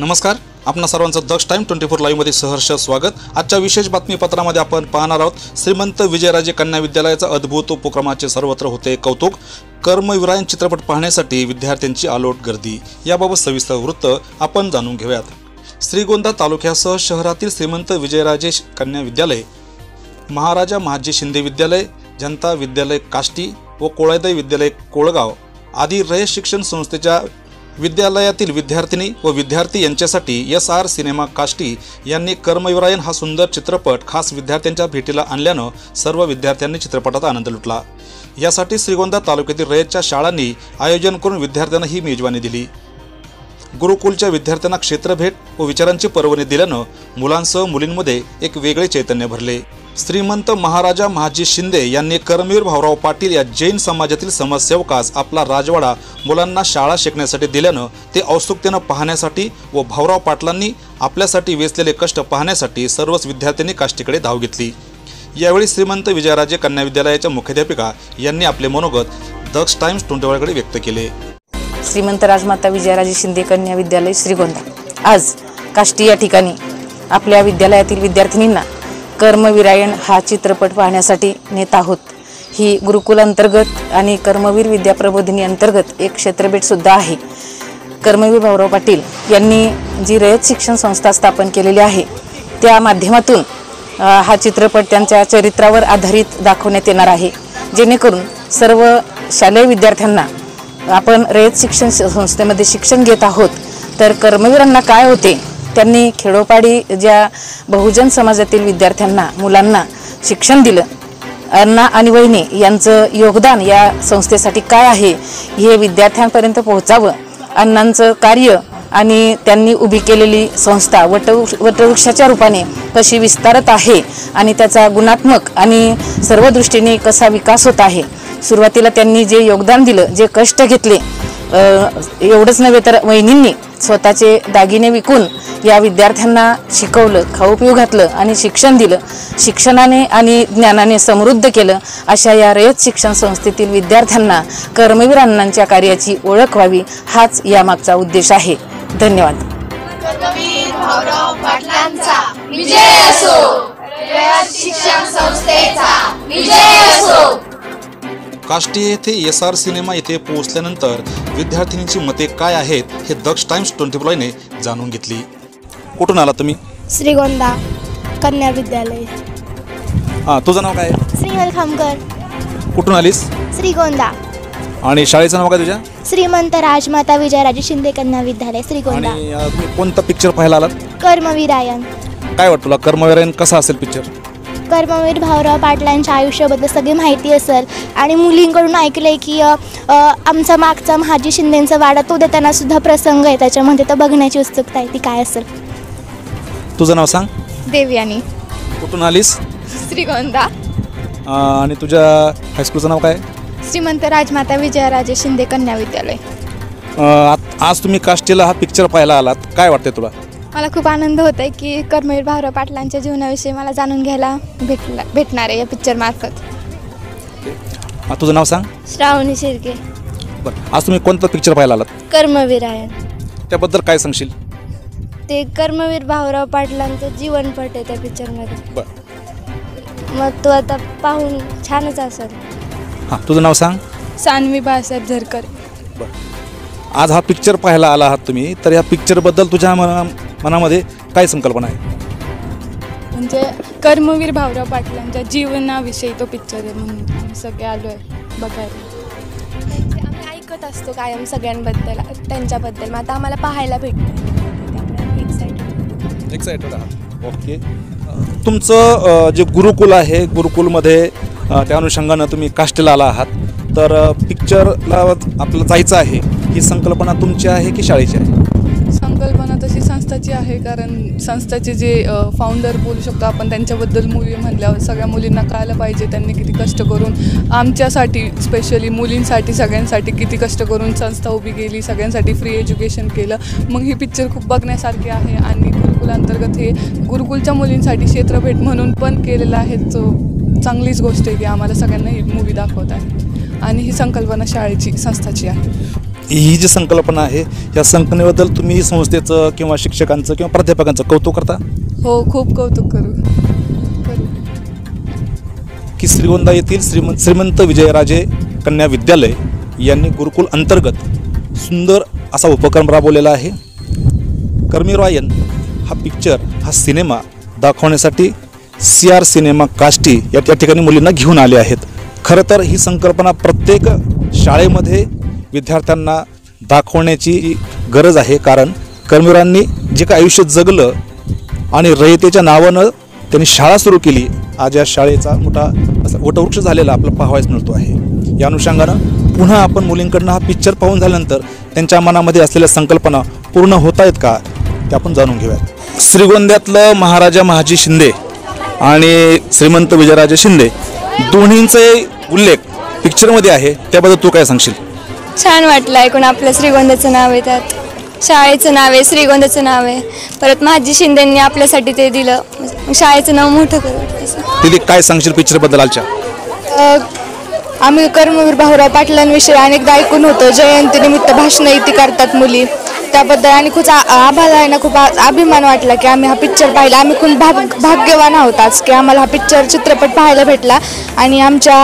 नमस्कार, आपणा सर्वांचं दक्ष टाइम 24 लाईव्ह मध्ये सहर्ष स्वागत। आजच्या विशेष बातमीपत्रामध्ये आपण पाहणार आहोत श्रीमंत विजयराजे कन्या विद्यालयाचा अद्भुत उपक्रमाचे सर्वत्र होते कौतुक। कर्मवीरायण चित्रपट पाहण्यासाठी विद्यार्थ्यांची आलोट गर्दी, याबाबत सविस्तर वृत्त आपण जाणून घेऊयात। श्रीगोंदा तालुक्यासह शहरातील श्रीमंत विजयराजे कन्या विद्यालय, महाराजा महाजी शिंदे विद्यालय, जनता विद्यालय काष्टी व कोळाई विद्यालय कोळगाव आदी रयत शिक्षण संस्थेच्या विद्यालयातील विद्यार्थिनी व विद्यार्थी यांच्यासाठी SR सिनेमा काष्टी यांनी कर्मवीरायण हा सुंदर चित्रपट खास विद्यार्थ्यांच्या भेटीला आणल्यानं सर्व विद्यार्थ्यांनी चित्रपटाचा आनंद लुटला। यासाठी श्रीगोंदा तालुक्यातील रयतच्या शाळांनी आयोजन करून विद्यार्थ्यांना ही मेजवानी दिली। गुरुकुलच्या विद्यार्थ्यांना क्षेत्रभेट व विचारांची पर्वणी दिल्यानं मुलांसह मुलींमध्ये एक वेगळे चैतन्य भरले। श्रीमंत महाराजा महाजी शिंदे यांनी कर्मवीर भाऊराव पाटील या जैन समाजातील समाजसेवकास आपला राजवाडा मुलांना शाळा शिकण्यासाठी दिल्यानं ते औत्सुक्याने पाहण्यासाठी व भाऊराव पाटलांनी आपल्यासाठी वेचलेले कष्ट पाहण्यासाठी सर्वच विद्यार्थ्यांनी काष्टीकडे धाव घेतली। यावेळी श्रीमंत विजयराजे कन्या विद्यालयाच्या मुख्याध्यापिका यांनी आपले मनोगत दक्ष टाइम्स 24 कडे व्यक्त केले। श्रीमंत राजमाता विजयराजे शिंदे कन्या विद्यालय श्रीगोंदा आज काष्टी या ठिकाणी आपल्या विद्यालयातील विद्यार्थिनींना कर्मवीरायण हा चित्रपट पाहण्यासाठी नेत आहोत। ही गुरुकुल अंतर्गत आणि कर्मवीर विद्या प्रबोधिनी अंतर्गत एक क्षेत्रभेट सुद्धा आहे। कर्मवीर भाऊराव पाटील यांनी जी रयत शिक्षण संस्था स्थापन केलेली आहे त्या माध्यमातून हा चित्रपट त्यांच्या चरित्रावर आधारित दाखवण्यात येणार आहे, जेणेकरून सर्व शालेय विद्यार्थ्यांना आपण रयत शिक्षण संस्थेमध्ये शिक्षण घेत आहोत तर कर्मवीरांना काय होते, त्यांनी खेडोपाडी ज्या बहुजन समाजातील विद्यार्थ्यांना मुलांना शिक्षण दिलं, अण्णा आणि वहिनी यांचं योगदान या संस्थेसाठी काय आहे हे विद्यार्थ्यांपर्यंत पोहोचावं। अण्णांचं कार्य आणि त्यांनी उभी केलेली संस्था वटवृक्षाच्या रूपाने कशी विस्तारत आहे आणि त्याचा गुणात्मक आणि सर्व दृष्टीने कसा विकास होत आहे। सुरुवातीला त्यांनी जे योगदान दिलं, जे कष्ट घेतले, एवढंच नव्हे तर वहिनींनी स्वतःचे दागिने विकून या विद्यार्थ्यांना शिकवलं, खाऊ पिऊ घातलं आणि शिक्षण दिलं, शिक्षणाने आणि ज्ञानाने समृद्ध केलं। अशा या रयत शिक्षण संस्थेतील विद्यार्थ्यांना कर्मवीर अण्णांच्या कार्याची ओळख व्हावी हाच यामागचा उद्देश आहे। धन्यवाद। कर्मवीर भाऊराव पाटलांचा विजय असो, रयत शिक्षण संस्थेचा विजय असो। काष्टी येथे SR सिनेमा येथे पोहोचल्यानंतर विद्यार्थिनींची मते काय आहेत हे दक्ष टाइम्स 24 ने जाणून घेतली। कुठून आला तुम्ही? श्रीगोंदा कन्या विद्यालय। तुझं नाव काय? स्नेहल खामकर। कुठून आलीस? श्रीगोंदा। आणि शाळेचं नाव काय तुझ्या? श्रीमंत राजमाता विजयराजे शिंदे कन्या विद्यालय श्रीगोंदा। आणि तुम्ही कोणता पिक्चर पाहायला आलात? कर्मवीरायण। काय वाटतं तुला कर्मवीरायण कसा असेल पिक्चर? कर्मवीर भाऊराव पाटलांच्या आयुष्याबद्दल सगळी माहिती असेल आणि मुलींकडून ऐकलंय की आमचा मागचा महाजी शिंदेंचा वाडा तो देताना सुद्धा प्रसंग आहे त्याच्यामध्ये, तर बघण्याची उत्सुकता आहे ती काय असेल। तुझं नाव सांग? देवयानी। कुठून आलीस? श्रीगोंदा। आणि तुझ्या हायस्कूलचं नाव काय? श्रीमंत राजमाता विजयराजे शिंदे कन्या विद्यालय। आज तुम्ही काष्टीला हा पिक्चर पाहायला आलात, काय वाटते तुला? मला खूप आनंद होत आहे की कर्मवीर भाऊराव पाटलांच्या जीवनाविषयी मला जाणून घ्यायला भेटणार आहे या पिक्चर मार्फत। तुझं नाव सांग? श्रावणी शिर्के। बरं, आज तुम्ही कोणता पिक्चर पाहायला आलात? कर्मवीरायण। त्याबद्दल काय सांगशील? ते कर्मवीर भाऊराव पाटलांचं जीवनपट आहे त्या पिक्चरमध्ये। बरं, मग तो आता पाहून छानच असेल। तुझं नाव सांग? सानवी बाळासाहेब झरकर। बरं, आज हा पिक्चर पाहायला आला आहात तुम्ही, तर या पिक्चरबद्दल तुझ्या मनामध्ये काय संकल्पना आहे? म्हणजे कर्मवीर भाऊराव पाटलांच्या जीवनाविषयी तो पिक्चर आहे म्हणून आम्ही सगळे आलो आहे बघायला। आम्ही ऐकत असतो कायम सगळ्यांबद्दल, त्यांच्याबद्दल, मग आता आम्हाला पाहायला भेटतं, एक्साइटेड आहात। ओके, तुमचं जे गुरुकुल आहे, गुरुकुलमध्ये त्या अनुषंगानं तुम्ही काष्टीला आला आहात, तर पिक्चरला आपल्याला जायचं आहे, ही संकल्पना तुमची आहे की शाळेची आहे? संकल्पना तशी संस्थाची आहे, कारण संस्थाचे जे फाउंडर बोलू शकतो आपण त्यांच्याबद्दल मुली म्हणल्यावर सगळ्या मुलींना कळायला पाहिजे त्यांनी किती कष्ट करून आमच्यासाठी, स्पेशली मुलींसाठी, सगळ्यांसाठी किती कष्ट करून संस्था उभी केली, सगळ्यांसाठी फ्री एज्युकेशन केलं। मग ही पिक्चर खूप बघण्यासारखी आहे आणि गुरुकुलांतर्गत हे गुरुकुलच्या मुलींसाठी क्षेत्रभेट म्हणून पण केलेलं आहे, जो चांगलीच गोष्ट आहे की आम्हाला सगळ्यांना ही मूवी दाखवत आहे आणि ही संकल्पना शाळेची, संस्थाची आहे। ही जी संकल्पना आहे या संकल्पनेबद्दल तुम्ही संस्थेचं किंवा शिक्षकांचं किंवा प्राध्यापकांचं कौतुक करता हो, खूप कौतुक करू. की श्रीगोंदा येथील श्रीमंत विजयराजे कन्या विद्यालय यांनी गुरुकुल अंतर्गत सुंदर असा उपक्रम राबवलेला आहे. कर्मवीरायण हा पिक्चर, हा सिनेमा दाखवण्यासाठी CR सिनेमा काष्टी या ठिकाणी मुलींना घेऊन आले आहेत. खरं तर ही संकल्पना प्रत्येक शाळेमध्ये विद्यार्थ्यांना दाखवण्याची गरज आहे. कारण कर्मवीरांनी जे काही आयुष्य जगलं आणि रयतेच्या नावानं त्यांनी शाळा सुरू केली, आज या शाळेचा मोठा असा वटवृक्ष झालेला आपल्याला पाहावयास मिळतो आहे. या अनुषंगानं पुन्हा आपण मुलींकडनं हा पिक्चर पाहून झाल्यानंतर त्यांच्या मनामध्ये असलेल्या संकल्पना पूर्ण होत आहेत का ते आपण जाणून घेऊयात. श्रीगोंद्यातलं महाराजा महाजी शिंदे आणि श्रीमंत विजयराजे शिंदे दोन्हींचे उल्लेख पिक्चरमध्ये आहे, त्याबद्दल तू काय सांगशील? छान वाटलं ऐकून. आपलं श्रीगोंद्याचं नाव आहे, त्यात शाळेचं नाव आहे, श्रीगोंद्याचं नाव आहे. परत महाजी शिंदेंनी आपल्यासाठी ते दिलं, शाळेचं नाव मोठं करू. तिथे काय सांगशील पिक्चरबद्दल? आलच्या आम्ही कर्मवीर भाऊराव पाटलांविषयी अनेकदा ऐकून होतो. जयंतीनिमित्त भाषणं इथे करतात मुली, त्याबद्दल आणि खूप आभार आहे ना, खूप अभिमान वाटला की आम्ही हा पिक्चर पाहिला. आम्ही खूप भाग्यवान आहोत आज की आम्हाला हा चित्रपट पाहायला भेटला. आणि आमच्या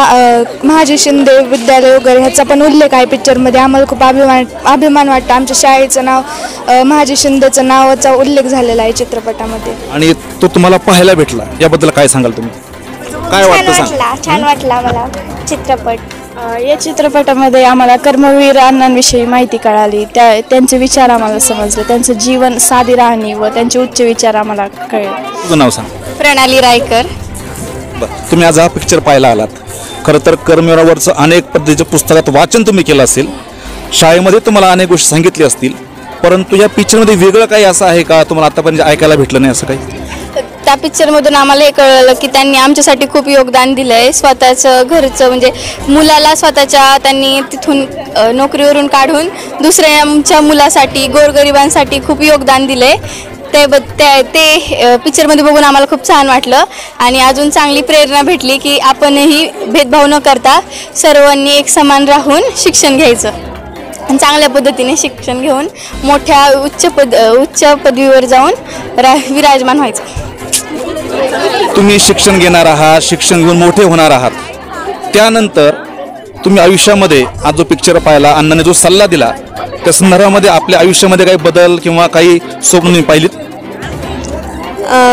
महाजी शिंदे विद्यालय वगैरे ह्याचा पण उल्लेख आहे पिक्चरमध्ये. आम्हाला खूप अभिमान वाटतं. आमच्या शाळेचं नाव महाजी शिंदेचं नावाचा उल्लेख झालेला आहे चित्रपटामध्ये. आणि तो तुम्हाला पाहायला भेटला, याबद्दल काय सांगाल तुम्ही? काय वाटतं? छान वाटला मला चित्रपट. या चित्रपटामध्ये आम्हाला कर्मवीर अण्णांविषयी माहिती कळाली, त्यांचे विचार आम्हाला समजले, त्यांचं जीवन साधी राहणी व त्यांचे उच्च विचार आम्हाला कळले. तुझं नाव सांग. प्रणाली रायकर. बरं, तुम्ही आज हा पिक्चर पाहायला आलात. खरं तर कर्मवीरावरचं अनेक पद्धतीच्या पुस्तकात वाचन तुम्ही केलं असेल, शाळेमध्ये तुम्हाला अनेक गोष्टी सांगितल्या असतील, परंतु या पिक्चरमध्ये वेगळं काही असं आहे का तुम्हाला आतापर्यंत ऐकायला भेटलं नाही असं काही? त्या पिक्चरमधून आम्हाला हे कळलं की त्यांनी आमच्यासाठी खूप योगदान दिलं आहे. स्वतःचं घरचं म्हणजे मुलाला स्वतःच्या त्यांनी तिथून नोकरीवरून काढून दुसऱ्याच्या मुलासाठी, गोरगरिबांसाठी खूप योगदान दिलं आहे. ते पिक्चरमध्ये बघून आम्हाला खूप छान वाटलं आणि अजून चांगली प्रेरणा भेटली की आपणही भेदभाव न करता सर्वांनी एक समान राहून शिक्षण घ्यायचं आणि चांगल्या पद्धतीने शिक्षण घेऊन मोठ्या उच्च पदवीवर जाऊन विराजमान व्हायचं. तुम्ही शिक्षण घेणार आहात, शिक्षण घेऊन मोठे होणार आहात, त्यानंतर तुम्ही आयुष्यामध्ये आज जो पिक्चर पाहिला, अण्णाने जो सल्ला दिला, त्या संदर्भामध्ये आपल्या आयुष्यामध्ये काही बदल किंवा काही स्वप्न पाहिलीत?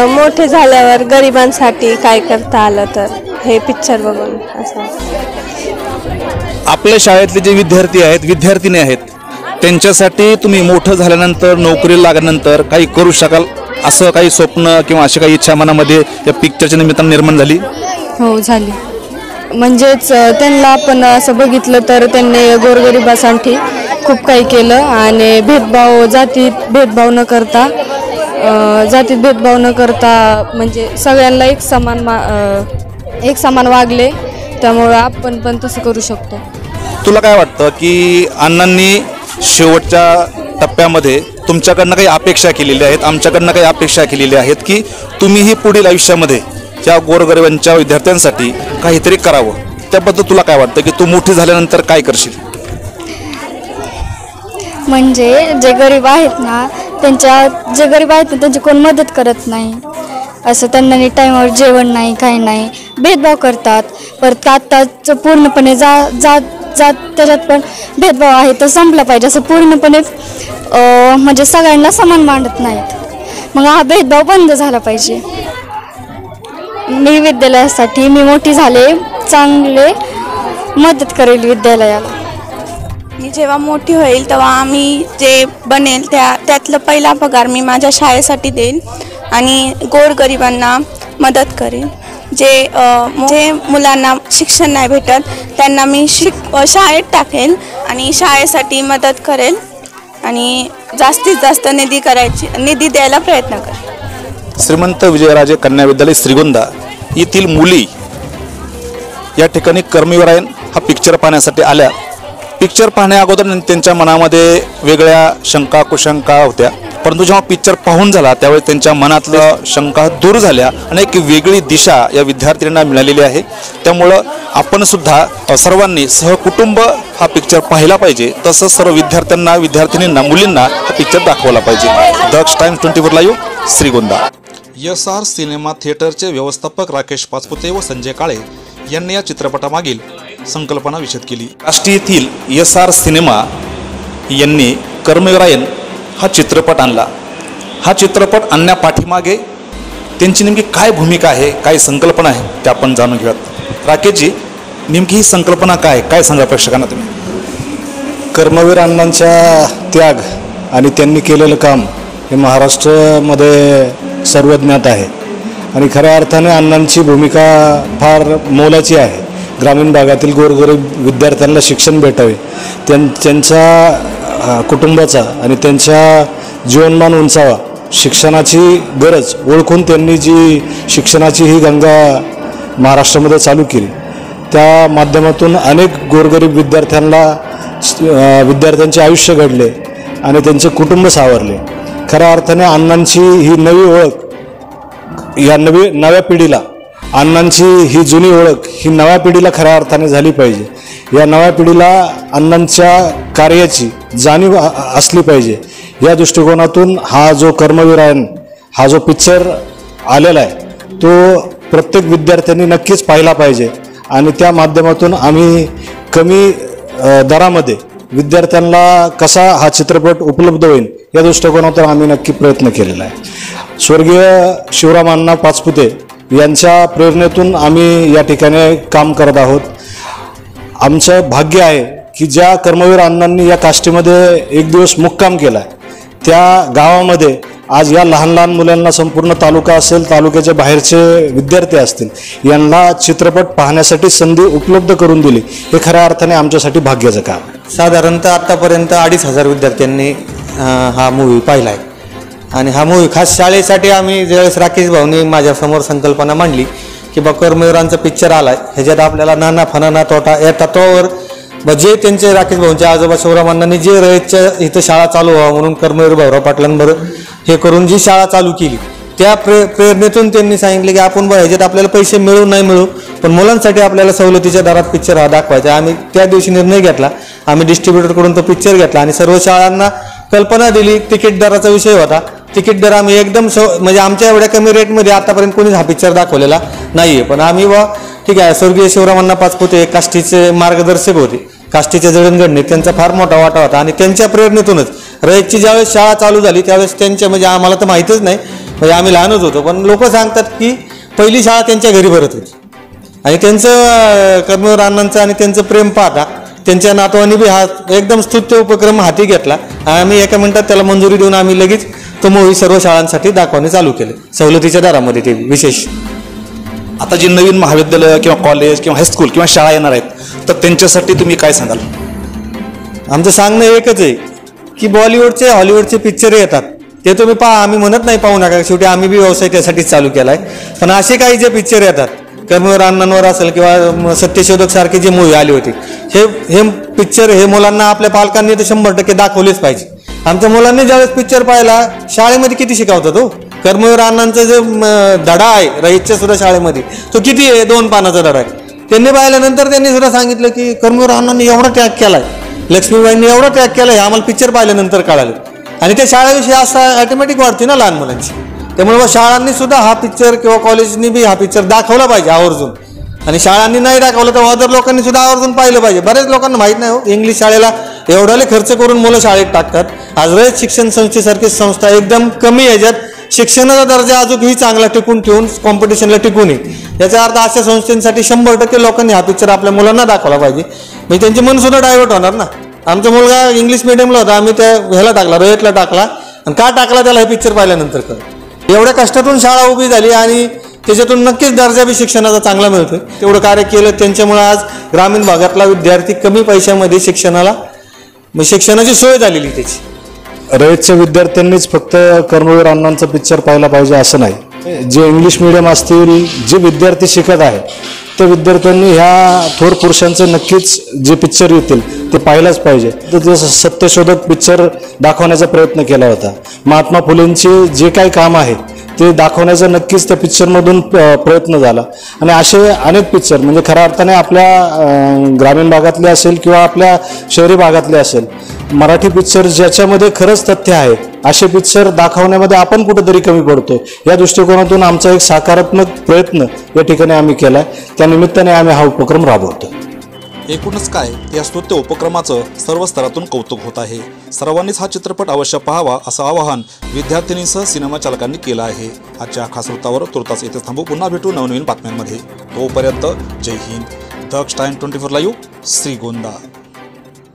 मोठे झाल्यावर गरिबांसाठी काय करता आलं तर हे पिक्चर बघून असं. आपल्या शाळेतले जे विद्यार्थी आहेत, विद्यार्थिनी आहेत, त्यांच्यासाठी तुम्ही मोठं झाल्यानंतर, नोकरीला लागल्यानंतर काही करू शकाल असं काही स्वप्न किंवा अशी काही इच्छा मनामध्ये या पिक्चरच्या निमित्तानं निर्माण झाली? हो, झाली. म्हणजेच त्यांना आपण असं बघितलं तर त्यांनी गोरगरिबासाठी खूप काही केलं आणि जातीत भेदभाव न करता म्हणजे सगळ्यांना एक समान वागले. त्यामुळं आपण पण तसं करू शकतो. तुला काय वाटतं की अण्णांनी शेवटच्या टप्प्यामध्ये तुमच्याकडनं काही अपेक्षा केलेल्या आहेत, आमच्याकडनं काही अपेक्षा केलेल्या आहेत की तुम्हीही पुढील आयुष्यामध्ये त्या गोरगरिबांच्या विद्यार्थ्यांसाठी काहीतरी करावं, त्याबद्दल तुला काय वाटतं की तू मोठी झाल्यानंतर काय करशील? म्हणजे जे गरीब आहेत ना त्यांची कोण मदत करत नाही. असं त्यांना टाईमवर जेवण नाही, काही नाही, भेदभाव करतात. परत आत्ताच पूर्णपणे त्याच्यात पण भेदभाव आहे तर संपला पाहिजे. असं पूर्णपणे म्हणजे सगळ्यांना समान मांडत नाहीत. मग हा भेदभाव बंद झाला पाहिजे. मी विद्यालयासाठी मी मोठी झाले, चांगले मदत करेल विद्यालयाला. मी जेव्हा मोठी होईल तेव्हा आम्ही जे बनेल त्यातलं पहिला पगार मी माझ्या शाळेसाठी देईन आणि गोरगरिबांना मदत करेन. जे मुलांना शिक्षण नाही भेटत त्यांना मी शाळेत टाकेल आणि शाळेसाठी मदत करेल आणि जास्तीत जास्त निधी द्यायला प्रयत्न करेल. श्रीमंत विजयराजे कन्या विद्यालय श्रीगोंदा येथील मुली या ठिकाणी कर्मवीरायण हा पिक्चर पाहण्यासाठी आल्या. पिक्चर पाहण्या अगोदर त्यांच्या मनामध्ये वेगळ्या शंका कुशंका होत्या, परंतु जेव्हा पिक्चर पाहून झाला त्यावेळी त्यांच्या मनातल्या शंका दूर झाल्या आणि एक वेगळी दिशा या विद्यार्थ्यांना मिळालेली आहे. त्यामुळं आपण सुद्धा सर्वांनी सहकुटुंब हा पिक्चर पाहिला पाहिजे, तसंच सर्व विद्यार्थ्यांना विद्यार्थिनींना मुलींना हा पिक्चर दाखवला पाहिजे. Daksh Times 24 live Shrigonda. SR cinema थिएटरचे व्यवस्थापक राकेश पाचपुते व संजय काळे यांनी या चित्रपटामागील संकल्पना विशद केली. काष्टी येथील SR सिनेमा यांनी कर्मवीरायण हा चित्रपट आणला. हा चित्रपट आणण्यापाठीमागे त्यांची नेमकी काय भूमिका आहे, काय संकल्पना आहे ते आपण जाणून घेऊयात. राकेशजी, नेमकी ही संकल्पना काय सांगा प्रेक्षकांना तुम्ही. कर्मवीर अण्णांचा त्याग आणि त्यांनी केलेलं काम हे महाराष्ट्रामध्ये सर्वज्ञात आहे आणि खऱ्या अर्थाने अण्णांची भूमिका फार मोलाची आहे. ग्रामीण भागातील गोरगरीब विद्यार्थ्यांना शिक्षण भेटावे, त्यांच्या कुटुंबाचा आणि त्यांच्या जीवनमान उंचावा, शिक्षणाची गरज ओळखून त्यांनी जी शिक्षणाची ही गंगा महाराष्ट्रामध्ये चालू केली, त्या माध्यमातून अनेक गोरगरीब विद्यार्थ्यांचे आयुष्य घडले आणि त्यांचे कुटुंब सावरले. खऱ्या अर्थाने अण्णांची ही नवी ओळख या नव्या पिढीला, अण्णांची ही जुनी ओळख ही नव्या पिढीला खऱ्या अर्थाने झाली पाहिजे. या नव्या पिढीला अण्णांच्या कार्याची जाणीव असली पाहिजे. या दृष्टिकोनातून हा जो कर्मवीरायण हा जो पिक्चर आलेला आहे तो प्रत्येक विद्यार्थ्यांनी नक्कीच पाहिला पाहिजे आणि त्या माध्यमातून आम्ही कमी दरामध्ये विद्यार्थ्यांना कसा हा चित्रपट उपलब्ध होईल या दृष्टिकोनातून आम्ही नक्की प्रयत्न केलेला आहे. स्वर्गीय शिवराम अण्णा पाचपुते यांच्या प्रेरणेतून आम्ही या ठिकाणी काम करत आहोत. आमचं भाग्य आहे की ज्या कर्मवीर अण्णांनी या काष्टीमध्ये एक दिवस मुक्काम केला आहे त्या गावामध्ये आज या लहान लहान मुलांना, संपूर्ण तालुका असेल, तालुक्याच्या बाहेरचे विद्यार्थी असतील, यांना चित्रपट पाहण्यासाठी संधी उपलब्ध करून दिली. हे खऱ्या अर्थाने आमच्यासाठी भाग्याचं काम. साधारणतः आत्तापर्यंत 2,500 विद्यार्थ्यांनी हा मूवी पाहिला आहे आणि हा मूवी खास शाळेसाठी आम्ही ज्यावेळेस राकेश भाऊनी माझ्यासमोर संकल्पना मांडली की बा कर्मवीरांचा पिक्चर आला आहे, ह्याच्यात आपल्याला नाना फनाना तोटा या तत्वावर जे त्यांचे राकेश भाऊंचे आजोबा शिवरामांनी जे रयतच्या इथं शाळा चालू व्हावं म्हणून कर्मवीर भाऊराव पाटलांबरोबर हे करून जी शाळा चालू केली त्या प्रेरणेतून त्यांनी सांगितले की आपण बघा ह्याच्यात आपल्याला पैसे मिळू नाही मिळू पण मुलांसाठी आपल्याला सवलतीच्या दरात पिक्चर हा दाखवायचा. आम्ही त्या दिवशी निर्णय घेतला, आम्ही डिस्ट्रीब्युटरकडून तो पिक्चर घेतला आणि सर्व शाळांना कल्पना दिली. तिकीट दराचा विषय होता. तिकीट दर आम्ही एकदम म्हणजे आमच्या एवढ्या कमी रेटमध्ये आतापर्यंत कोणीच हा पिक्चर दाखवलेला नाही आहे. पण आम्ही ठीक आहे, स्वर्गीय शिवरामांना पाचपुते काष्टीचे मार्गदर्शक होते, काष्टीच्या जडणघडणीत त्यांचा फार मोठा वाटा होता आणि त्यांच्या प्रेरणेतूनच रयतची ज्यावेळेस शाळा चालू झाली त्यावेळेस त्यांच्या म्हणजे आम्हाला तर माहीतच नाही, म्हणजे आम्ही लहानच होतो, पण लोक सांगतात की पहिली शाळा त्यांच्या घरी भरत होती आणि त्यांचं कर्मवीर अण्णांचं आणि त्यांचं प्रेम पाहता त्यांच्या नातवांनी बी हा एकदम स्तुत्य उपक्रम हाती घेतला. आम्ही एका मिनिटात त्याला मंजुरी देऊन आम्ही लगेच तो मूवी सर्व शाळांसाठी दाखवणे चालू केले सवलतीच्या दरामध्ये. ते विशेष आता जी नवीन महाविद्यालय किंवा कॉलेज किंवा हायस्कूल किंवा शाळा येणार आहेत तर त्यांच्यासाठी तुम्ही काय सांगाल? आमचं सांगणं एकच आहे की बॉलिवूडचे हॉलिवूडचे पिक्चर येतात ते तुम्ही पहा, आम्ही म्हणत नाही पाहू नका, शेवटी आम्ही बी व्यवसाय त्यासाठीच चालू केला आहे. पण असे काही जे पिक्चर येतात कर्मवीर अण्णांवर असेल किंवा सत्यशोधक सारखे जे मूवी आले होते हे पिक्चर हे मुलांना आपल्या पालकांनी तर 100% दाखवलेच पाहिजे. आमच्या मुलांनी ज्यावेळेस पिक्चर पाहिला शाळेमध्ये किती शिकवतात हो. कर्मवीर अण्णांचा जो धडा आहे रयतच्या सुद्धा शाळेमध्ये तो किती आहे, 2 पानाचा धडा आहे. त्यांनी पाहिल्यानंतर त्यांनी सुद्धा सांगितलं की कर्मवीर अण्णांनी एवढा त्याग केलाय, लक्ष्मीबाईंनी एवढा त्याग केलाय, आम्हाला पिक्चर पाहिल्यानंतर कळालं. आणि त्या शाळेविषयी असं ऑटोमॅटिक वाटते ना लहान मुलांची. त्यामुळे शाळांनी सुद्धा हा पिक्चर किंवा कॉलेजनी बी हा पिक्चर दाखवला पाहिजे आवर्जून. आणि शाळांनी नाही दाखवलं तर अदर लोकांनी सुद्धा आवर्जून पाहिलं पाहिजे. बऱ्याच लोकांना माहीत नाही हो, इंग्लिश शाळेला एवढाले खर्च करून मुलं शाळेत टाकतात. आज रयत शिक्षण संस्थेसारखी संस्था एकदम कमी ह्याच्यात शिक्षणाचा दर्जा अजूनही चांगला टिकून ठेवून कॉम्पिटिशनला टिकून येईल. याचा अर्थ अशा संस्थांसाठी 100% लोकांनी हा पिक्चर आपल्या मुलांना दाखवला पाहिजे, म्हणजे त्यांचे मन सुद्धा डायव्हर्ट होणार ना. आमचा मुलगा इंग्लिश मिडियमला होता, आम्ही त्या ह्याला टाकला, रयतला टाकला. आणि का टाकला त्याला हे पिक्चर पाहिल्यानंतर कळलं. एवढ्या कष्टातून शाळा उभी झाली आणि त्याच्यातून नक्कीच दर्जा बी शिक्षणाचा चांगला मिळतोय. तेवढं कार्य केलं त्यांच्यामुळे आज ग्रामीण भागातला विद्यार्थी कमी पैशामध्ये शिक्षणाची सोय झालेली त्याची. रयतच्या विद्यार्थ्यांनीच फक्त कर्मवीर अण्णांचा पिक्चर पाहायला पाहिजे असं नाही. जे इंग्लिश मिडियम असतील, जे विद्यार्थी शिकत आहे त्या विद्यार्थ्यांनी ह्या थोर पुरुषांचे नक्कीच जे पिक्चर येतील ते पाहिलाच पाहिजे. तर ते सत्यशोधक पिक्चर दाखवण्याचा प्रयत्न केला होता. महात्मा फुलेंचे जे काही काम आहे ते दाखवण्याचा नक्कीच त्या पिक्चरमधून प्रयत्न झाला. आणि असे अनेक पिक्चर म्हणजे खऱ्या अर्थाने आपल्या ग्रामीण भागातले असेल किंवा आपल्या शहरी भागातले असेल, मराठी पिक्चर ज्याच्यामध्ये खरंच तथ्य आहे असे पिक्चर दाखवण्यामध्ये आपण कुठेतरी कमी पडतो. या दृष्टिकोनातून आमचा एक सकारात्मक प्रयत्न या ठिकाणी आम्ही केला आहे. त्यानिमित्ताने आम्ही हा उपक्रम राबवतो. एकूणच काय, या स्तुत्य उपक्रमाचं सर्व स्तरातून कौतुक होत आहे. सर्वांनीच हा चित्रपट अवश्य पाहावा असं आवाहन विद्यार्थिनींसह सिनेमा चालकांनी केलं आहे. आजच्या खास वृत्तावर तुर्तास येथे थांबू. पुन्हा भेटू नवनवीन बातम्यांमध्ये. तोपर्यंत जय हिंद. दक्ष टाइम 24 लाईव्ह, श्रीगोंदा.